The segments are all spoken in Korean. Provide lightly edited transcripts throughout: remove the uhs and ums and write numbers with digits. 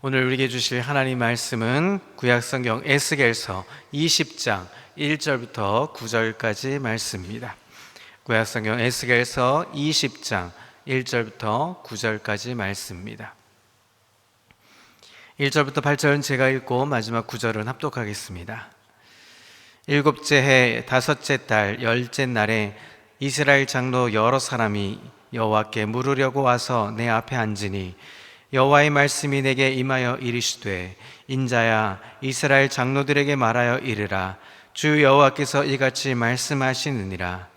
오늘 우리에게 주실 하나님 말씀은 구약성경 에스겔서 20장 1절부터 9절까지 말씀입니다. 구약성경 에스겔서 20장 1절부터 9절까지 말씀입니다. 1절부터 8절은 제가 읽고 마지막 9절은 합독하겠습니다. 일곱째 해 다섯째 달 열째 날에 이스라엘 장로 여러 사람이 여호와께 물으려고 와서 내 앞에 앉으니 여호와의 말씀이 내게 임하여 이르시되 인자야 이스라엘 장로들에게 말하여 이르라. 주 여호와께서 이같이 말씀하시느니라.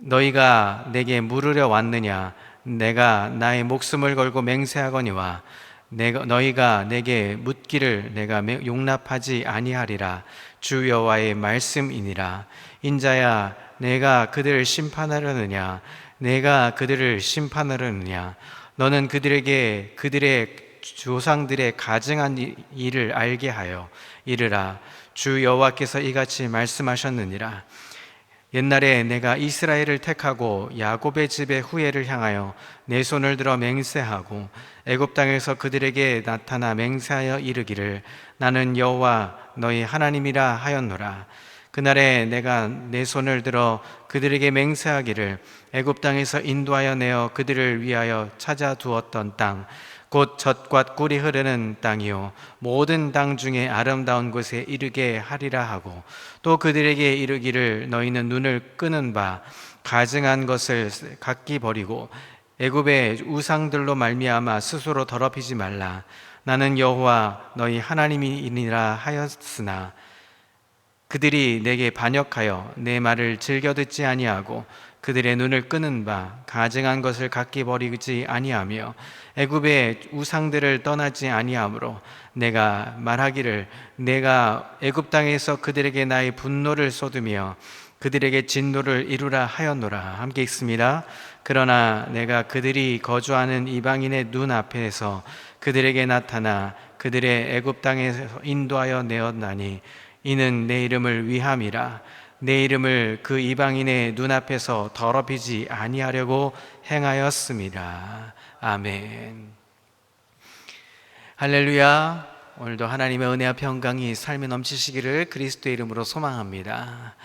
너희가 내게 물으려 왔느냐? 내가 나의 목숨을 걸고 맹세하거니와 너희가 내게 묻기를 내가 용납하지 아니하리라. 주 여호와의 말씀이니라. 인자야 내가 그들을 심판하려느냐? 내가 그들을 심판하려느냐? 너는 그들에게 그들의 조상들의 가증한 일을 알게 하여 이르라. 주 여호와께서 이같이 말씀하셨느니라. 옛날에 내가 이스라엘을 택하고 야곱의 집의 후예를 향하여 내 손을 들어 맹세하고 애굽 땅에서 그들에게 나타나 맹세하여 이르기를 나는 여호와 너희 하나님이라 하였노라. 그날에 내가 내 손을 들어 그들에게 맹세하기를 애굽 땅에서 인도하여 내어 그들을 위하여 찾아 두었던 땅 곧 젖과 꿀이 흐르는 땅이요 모든 땅 중에 아름다운 곳에 이르게 하리라 하고 또 그들에게 이르기를 너희는 눈을 끄는 바 가증한 것을 각기 버리고 애굽의 우상들로 말미암아 스스로 더럽히지 말라. 나는 여호와 너희 하나님이니라 하였으나 그들이 내게 반역하여 내 말을 즐겨 듣지 아니하고 그들의 눈을 끄는 바 가증한 것을 각기 버리지 아니하며 애굽의 우상들을 떠나지 아니하므로 내가 말하기를 내가 애굽 땅에서 그들에게 나의 분노를 쏟으며 그들에게 진노를 이루라 하였노라. 함께 읽습니다. 그러나 내가 그들이 거주하는 이방인의 눈앞에서 그들에게 나타나 그들의 애굽 땅에서 인도하여 내었나니 이는 내 이름을 위함이라. 내 이름을 그 이방인의 눈앞에서 더럽히지 아니하려고 행하였습니다. 아멘. 할렐루야. 오늘도 하나님의 은혜와 평강이 삶에 넘치시기를 그리스도의 이름으로 소망합니다.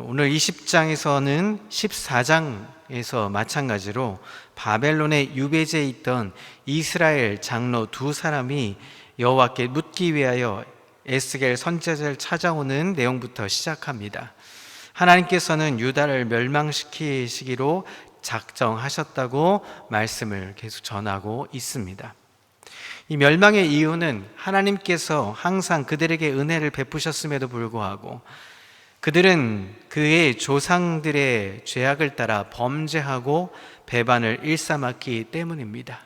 오늘 20장에서는 14장에서 마찬가지로 바벨론의 유배지에 있던 이스라엘 장로 두 사람이 여호와께 묻기 위하여 에스겔 선지자를 찾아오는 내용부터 시작합니다. 하나님께서는 유다를 멸망시키시기로 작정하셨다고 말씀을 계속 전하고 있습니다. 이 멸망의 이유는 하나님께서 항상 그들에게 은혜를 베푸셨음에도 불구하고 그들은 그의 조상들의 죄악을 따라 범죄하고 배반을 일삼았기 때문입니다.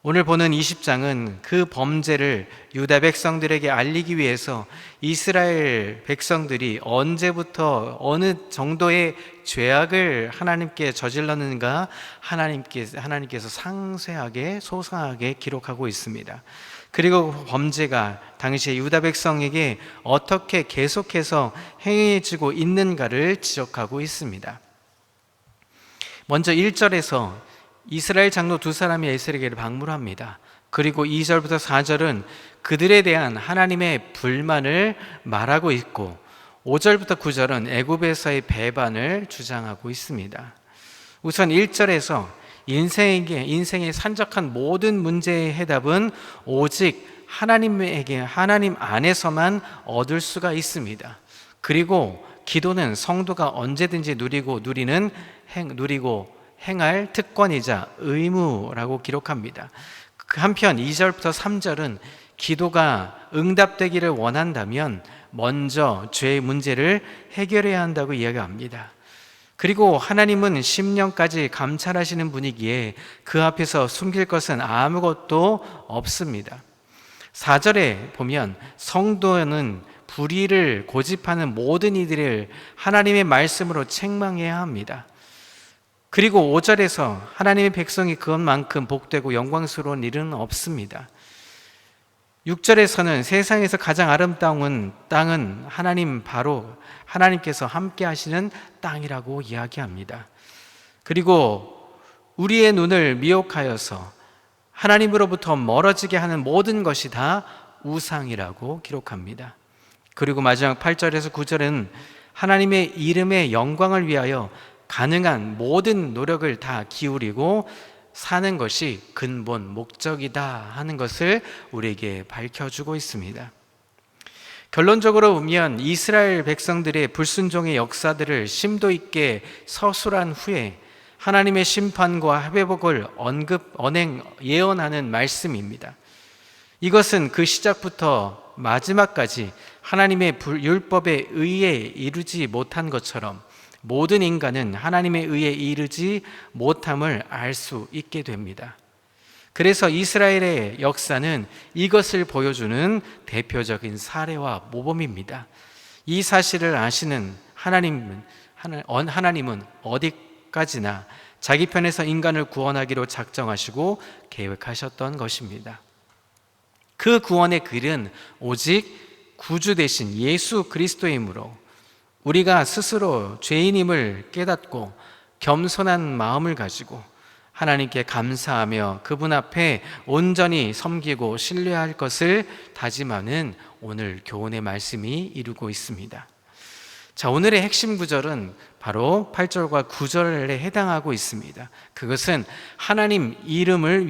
오늘 보는 20장은 그 범죄를 유다 백성들에게 알리기 위해서 이스라엘 백성들이 언제부터 어느 정도의 죄악을 하나님께 저질렀는가 하나님께서 상세하게 소상하게 기록하고 있습니다. 그리고 범죄가 당시에 유다 백성에게 어떻게 계속해서 행해지고 있는가를 지적하고 있습니다. 먼저 1절에서 이스라엘 장로 두 사람이 에스겔에게 방문합니다. 그리고 2절부터 4절은 그들에 대한 하나님의 불만을 말하고 있고 5절부터 9절은 애굽에서의 배반을 주장하고 있습니다. 우선 1절에서 인생의 산적한 모든 문제의 해답은 오직 하나님 안에서만 얻을 수가 있습니다. 그리고 기도는 성도가 언제든지 누리고 행할 특권이자 의무라고 기록합니다. 한편 2절부터 3절은 기도가 응답되기를 원한다면 먼저 죄의 문제를 해결해야 한다고 이야기합니다. 그리고 하나님은 심령까지 감찰하시는 분이기에 그 앞에서 숨길 것은 아무것도 없습니다. 4절에 보면 성도는 불의를 고집하는 모든 이들을 하나님의 말씀으로 책망해야 합니다. 그리고 5절에서 하나님의 백성이 그것만큼 복되고 영광스러운 일은 없습니다. 6절에서는 세상에서 가장 아름다운 땅은 하나님께서 함께 하시는 땅이라고 이야기합니다. 그리고 우리의 눈을 미혹하여서 하나님으로부터 멀어지게 하는 모든 것이 다 우상이라고 기록합니다. 그리고 마지막 8절에서 9절은 하나님의 이름의 영광을 위하여 가능한 모든 노력을 다 기울이고 사는 것이 근본 목적이다 하는 것을 우리에게 밝혀주고 있습니다. 결론적으로 보면 이스라엘 백성들의 불순종의 역사들을 심도 있게 서술한 후에 하나님의 심판과 회복을 예언하는 말씀입니다. 이것은 그 시작부터 마지막까지 하나님의 율법에 의해 이루지 못한 것처럼 모든 인간은 하나님에 의해 이르지 못함을 알 수 있게 됩니다. 그래서 이스라엘의 역사는 이것을 보여주는 대표적인 사례와 모범입니다. 이 사실을 아시는 하나님은 어디까지나 자기 편에서 인간을 구원하기로 작정하시고 계획하셨던 것입니다. 그 구원의 길은 오직 구주 되신 예수 그리스도이므로 우리가 스스로 죄인임을 깨닫고 겸손한 마음을 가지고 하나님께 감사하며 그분 앞에 온전히 섬기고 신뢰할 것을 다짐하는 오늘 교훈의 말씀이 이루고 있습니다. 자, 오늘의 핵심 구절은 바로 8절과 9절에 해당하고 있습니다. 그것은 하나님 이름을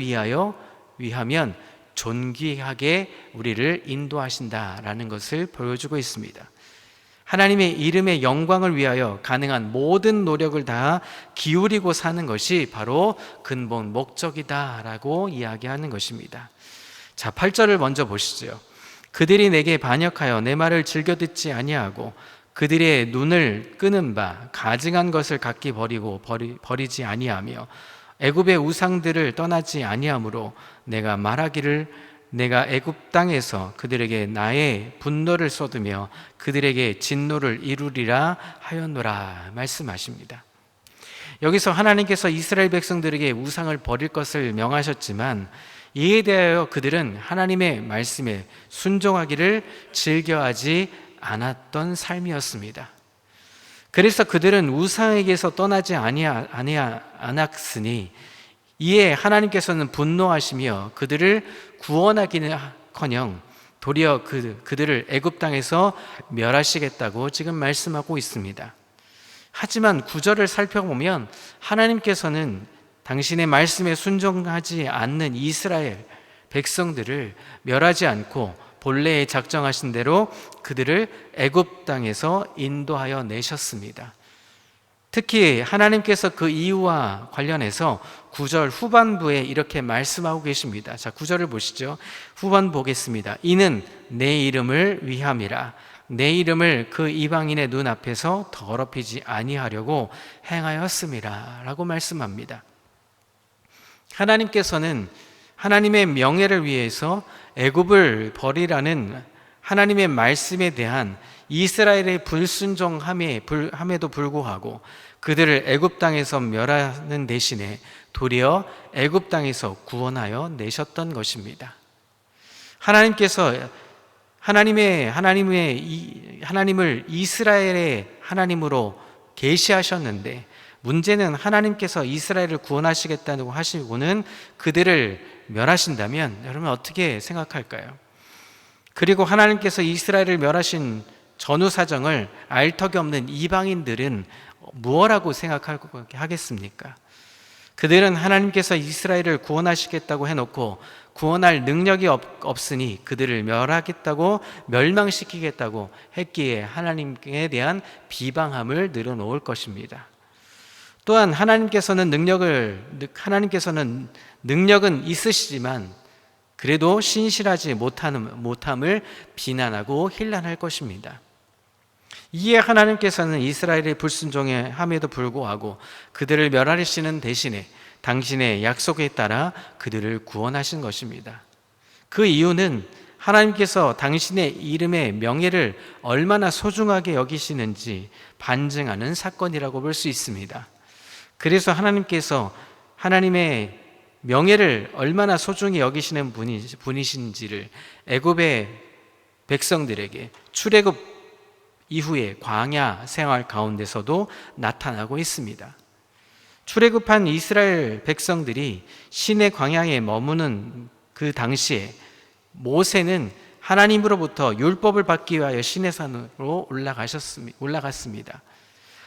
위하면 존귀하게 우리를 인도하신다라는 것을 보여주고 있습니다. 하나님의 이름의 영광을 위하여 가능한 모든 노력을 다 기울이고 사는 것이 바로 근본 목적이다라고 이야기하는 것입니다. 자, 8절을 먼저 보시죠. 그들이 내게 반역하여 내 말을 즐겨 듣지 아니하고 그들의 눈을 끄는 바 가증한 것을 각기 버리지 아니하며 애굽의 우상들을 떠나지 아니하므로 내가 말하기를 내가 애굽 땅에서 그들에게 나의 분노를 쏟으며 그들에게 진노를 이루리라 하였노라 말씀하십니다. 여기서 하나님께서 이스라엘 백성들에게 우상을 버릴 것을 명하셨지만 이에 대하여 그들은 하나님의 말씀에 순종하기를 즐겨하지 않았던 삶이었습니다. 그래서 그들은 우상에게서 떠나지 않았으니 이에 하나님께서는 분노하시며 그들을 구원하기는커녕 도리어 그들을 애굽 땅에서 멸하시겠다고 지금 말씀하고 있습니다. 하지만 9절을 살펴보면 하나님께서는 당신의 말씀에 순종하지 않는 이스라엘 백성들을 멸하지 않고 본래에 작정하신 대로 그들을 애굽 땅에서 인도하여 내셨습니다. 특히 하나님께서 그 이유와 관련해서 9절 후반부에 이렇게 말씀하고 계십니다. 자, 9절을 보시죠. 후반 보겠습니다. 이는 내 이름을 위함이라. 내 이름을 그 이방인의 눈앞에서 더럽히지 아니하려고 행하였음이라 라고 말씀합니다. 하나님께서는 하나님의 명예를 위해서 애굽을 버리라는 하나님의 말씀에 대한 이스라엘의 불순종함에도 불구하고 그들을 애굽 땅에서 멸하는 대신에 도리어 애굽 땅에서 구원하여 내셨던 것입니다. 하나님께서 하나님을 이스라엘의 하나님으로 계시하셨는데 문제는 하나님께서 이스라엘을 구원하시겠다고 하시고는 그들을 멸하신다면 여러분 어떻게 생각할까요? 그리고 하나님께서 이스라엘을 멸하신 전후 사정을 알 턱이 없는 이방인들은 무엇라고 생각하겠습니까? 그들은 하나님께서 이스라엘을 구원하시겠다고 해놓고 구원할 능력이 없으니 그들을 멸망시키겠다고 했기에 하나님에 대한 비방함을 늘어놓을 것입니다. 또한 하나님께서는 능력은 있으시지만 그래도 신실하지 못함을 비난하고 힐난할 것입니다. 이에 하나님께서는 이스라엘의 불순종함에도 불구하고 그들을 멸하시는 대신에 당신의 약속에 따라 그들을 구원하신 것입니다. 그 이유는 하나님께서 당신의 이름의 명예를 얼마나 소중하게 여기시는지 반증하는 사건이라고 볼 수 있습니다. 그래서 하나님께서 하나님의 명예를 얼마나 소중히 여기시는 분이신지를 애굽의 백성들에게 출애굽 이후에 광야 생활 가운데서도 나타나고 있습니다. 출애굽한 이스라엘 백성들이 시내 광야에 머무는 그 당시에 모세는 하나님으로부터 율법을 받기 위하여 시내산으로 올라갔습니다.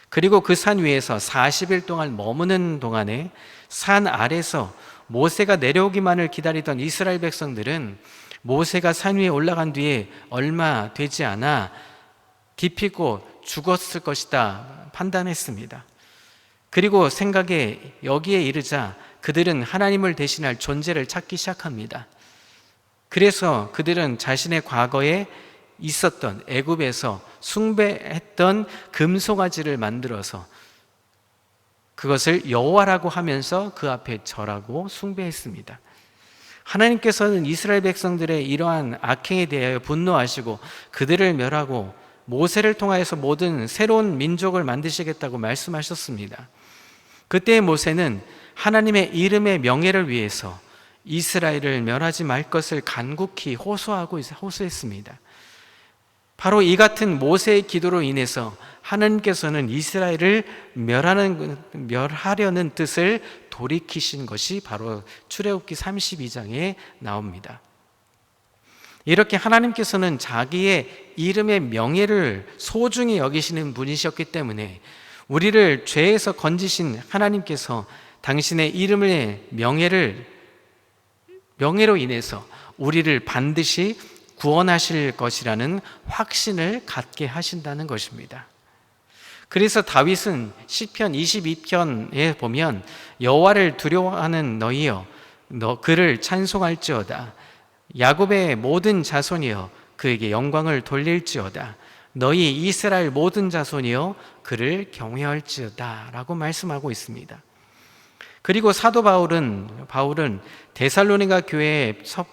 그리고 그 산 위에서 40일 동안 머무는 동안에 산 아래서 모세가 내려오기만을 기다리던 이스라엘 백성들은 모세가 산 위에 올라간 뒤에 얼마 되지 않아 기피고 죽었을 것이다 판단했습니다. 그리고 생각에 여기에 이르자 그들은 하나님을 대신할 존재를 찾기 시작합니다. 그래서 그들은 자신의 과거에 있었던 애굽에서 숭배했던 금송아지를 만들어서 그것을 여호와라고 하면서 그 앞에 절하고 숭배했습니다. 하나님께서는 이스라엘 백성들의 이러한 악행에 대하여 분노하시고 그들을 멸하고 모세를 통하여서 모든 새로운 민족을 만드시겠다고 말씀하셨습니다. 그때 모세는 하나님의 이름의 명예를 위해서 이스라엘을 멸하지 말 것을 간곡히 호소했습니다. 바로 이 같은 모세의 기도로 인해서 하나님께서는 이스라엘을 멸하려는 뜻을 돌이키신 것이 바로 출애굽기 32장에 나옵니다. 이렇게 하나님께서는 자기의 이름의 명예를 소중히 여기시는 분이셨기 때문에 우리를 죄에서 건지신 하나님께서 당신의 이름의 명예로 인해서 우리를 반드시 구원하실 것이라는 확신을 갖게 하신다는 것입니다. 그래서 다윗은 시편 22편에 보면 여호와를 두려워하는 너희여 그를 찬송할지어다. 야곱의 모든 자손이여 그에게 영광을 돌릴지어다. 너희 이스라엘 모든 자손이여 그를 경외할지어다 라고 말씀하고 있습니다. 그리고 사도 바울은 데살로니가 교회에 첫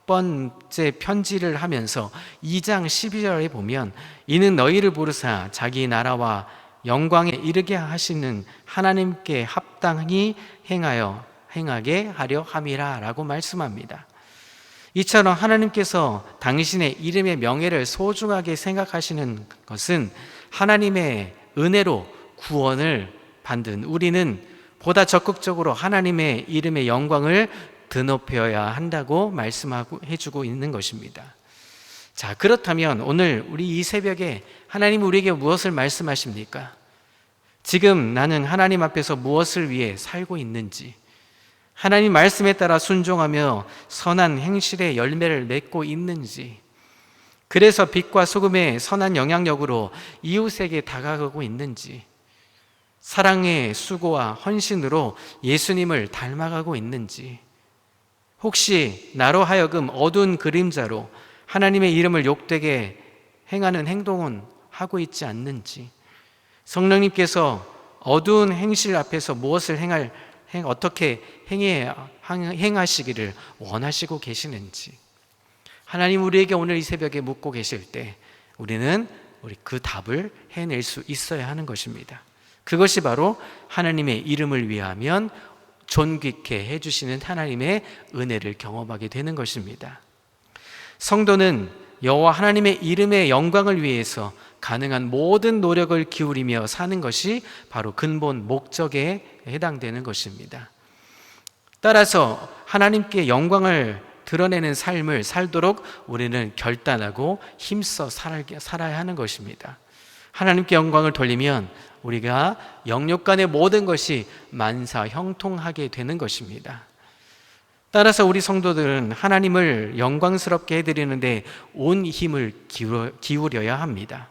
번째 편지를 하면서 2장 12절에 보면 이는 너희를 부르사 자기 나라와 영광에 이르게 하시는 하나님께 합당히 행하게 하려 함이라 라고 말씀합니다. 이처럼 하나님께서 당신의 이름의 명예를 소중하게 생각하시는 것은 하나님의 은혜로 구원을 받은 우리는 보다 적극적으로 하나님의 이름의 영광을 드높여야 한다고 말씀해주고 있는 것입니다. 자, 그렇다면 오늘 우리 이 새벽에 하나님 우리에게 무엇을 말씀하십니까? 지금 나는 하나님 앞에서 무엇을 위해 살고 있는지, 하나님 말씀에 따라 순종하며 선한 행실의 열매를 맺고 있는지, 그래서 빛과 소금의 선한 영향력으로 이웃에게 다가가고 있는지, 사랑의 수고와 헌신으로 예수님을 닮아가고 있는지, 혹시 나로 하여금 어두운 그림자로 하나님의 이름을 욕되게 행하는 행동은 하고 있지 않는지, 성령님께서 어두운 행실 앞에서 무엇을 어떻게 행하시기를 원하시고 계시는지 하나님 우리에게 오늘 이 새벽에 묻고 계실 때 우리는 그 답을 해낼 수 있어야 하는 것입니다. 그것이 바로 하나님의 이름을 위하면 존귀케 해주시는 하나님의 은혜를 경험하게 되는 것입니다. 성도는 여호와 하나님의 이름의 영광을 위해서 가능한 모든 노력을 기울이며 사는 것이 바로 근본 목적에 해당되는 것입니다. 따라서 하나님께 영광을 드러내는 삶을 살도록 우리는 결단하고 힘써 살아야 하는 것입니다. 하나님께 영광을 돌리면 우리가 영육 간의 모든 것이 만사 형통하게 되는 것입니다. 따라서 우리 성도들은 하나님을 영광스럽게 해드리는데 온 힘을 기울여야 합니다.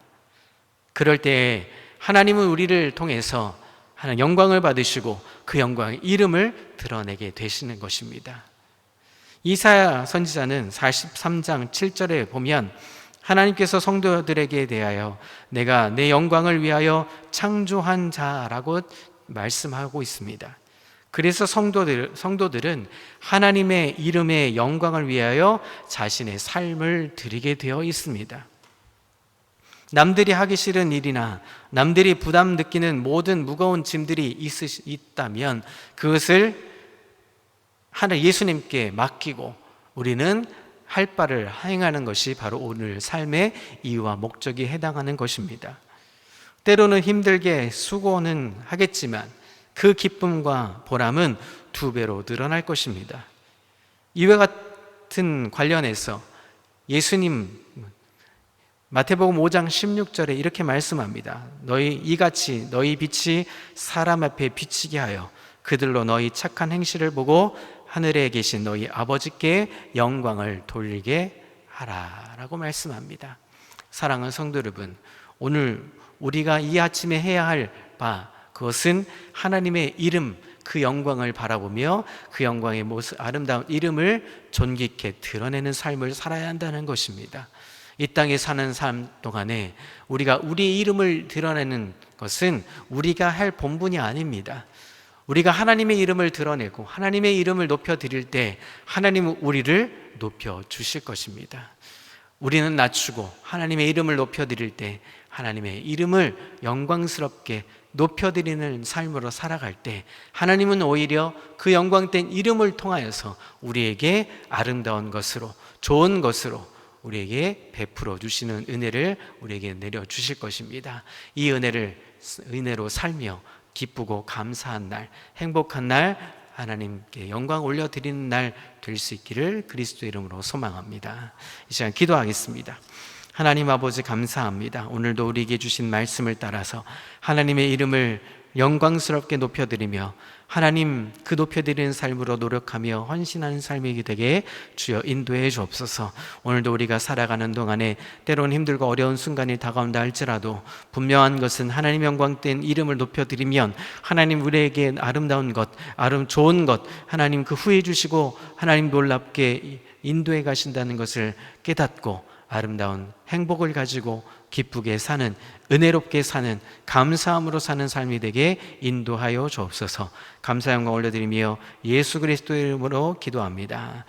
그럴 때 하나님은 우리를 통해서 하나님 영광을 받으시고 그 영광의 이름을 드러내게 되시는 것입니다. 이사야 선지자는 43장 7절에 보면 하나님께서 성도들에게 대하여 내가 내 영광을 위하여 창조한 자라고 말씀하고 있습니다. 그래서 성도들은 하나님의 이름의 영광을 위하여 자신의 삶을 드리게 되어 있습니다. 남들이 하기 싫은 일이나 남들이 부담 느끼는 모든 무거운 짐들이 있다면 그것을 예수님께 맡기고 우리는 할 바를 행하는 것이 바로 오늘 삶의 이유와 목적이 해당하는 것입니다. 때로는 힘들게 수고는 하겠지만 그 기쁨과 보람은 2배로 늘어날 것입니다. 이와 같은 관련해서 예수님 마태복음 5장 16절에 이렇게 말씀합니다. 이같이 너희 빛이 사람 앞에 비치게 하여 그들로 너희 착한 행실을 보고 하늘에 계신 너희 아버지께 영광을 돌리게 하라 라고 말씀합니다. 사랑하는 성도 여러분, 오늘 우리가 이 아침에 해야 할 바, 그것은 하나님의 이름, 그 영광을 바라보며 그 영광의 모습, 아름다운 이름을 존귀케 드러내는 삶을 살아야 한다는 것입니다. 이 땅에 사는 삶 동안에 우리가 우리의 이름을 드러내는 것은 우리가 할 본분이 아닙니다. 우리가 하나님의 이름을 드러내고 하나님의 이름을 높여드릴 때 하나님은 우리를 높여주실 것입니다. 우리는 낮추고 하나님의 이름을 높여드릴 때 하나님의 이름을 영광스럽게 높여드리는 삶으로 살아갈 때 하나님은 오히려 그 영광된 이름을 통하여서 우리에게 아름다운 것으로, 좋은 것으로 우리에게 베풀어 주시는 은혜를 우리에게 내려주실 것입니다. 이 은혜로 살며 기쁘고 감사한 날, 행복한 날, 하나님께 영광 올려드리는 날 될 수 있기를 그리스도 이름으로 소망합니다. 이 시간 기도하겠습니다. 하나님 아버지 감사합니다. 오늘도 우리에게 주신 말씀을 따라서 하나님의 이름을 영광스럽게 높여드리며 하나님 그 높여드리는 삶으로 노력하며 헌신하는 삶이 되게 주여 인도해 주옵소서. 오늘도 우리가 살아가는 동안에 때로는 힘들고 어려운 순간이 다가온다 할지라도 분명한 것은 하나님 영광된 이름을 높여드리면 하나님 우리에게 아름다운 것, 좋은 것 하나님 그 후해 주시고 하나님 놀랍게 인도해 가신다는 것을 깨닫고 아름다운 행복을 가지고 기쁘게 사는, 은혜롭게 사는, 감사함으로 사는 삶이 되게 인도하여 주옵소서. 감사 영광 올려드리며 예수 그리스도의 이름으로 기도합니다.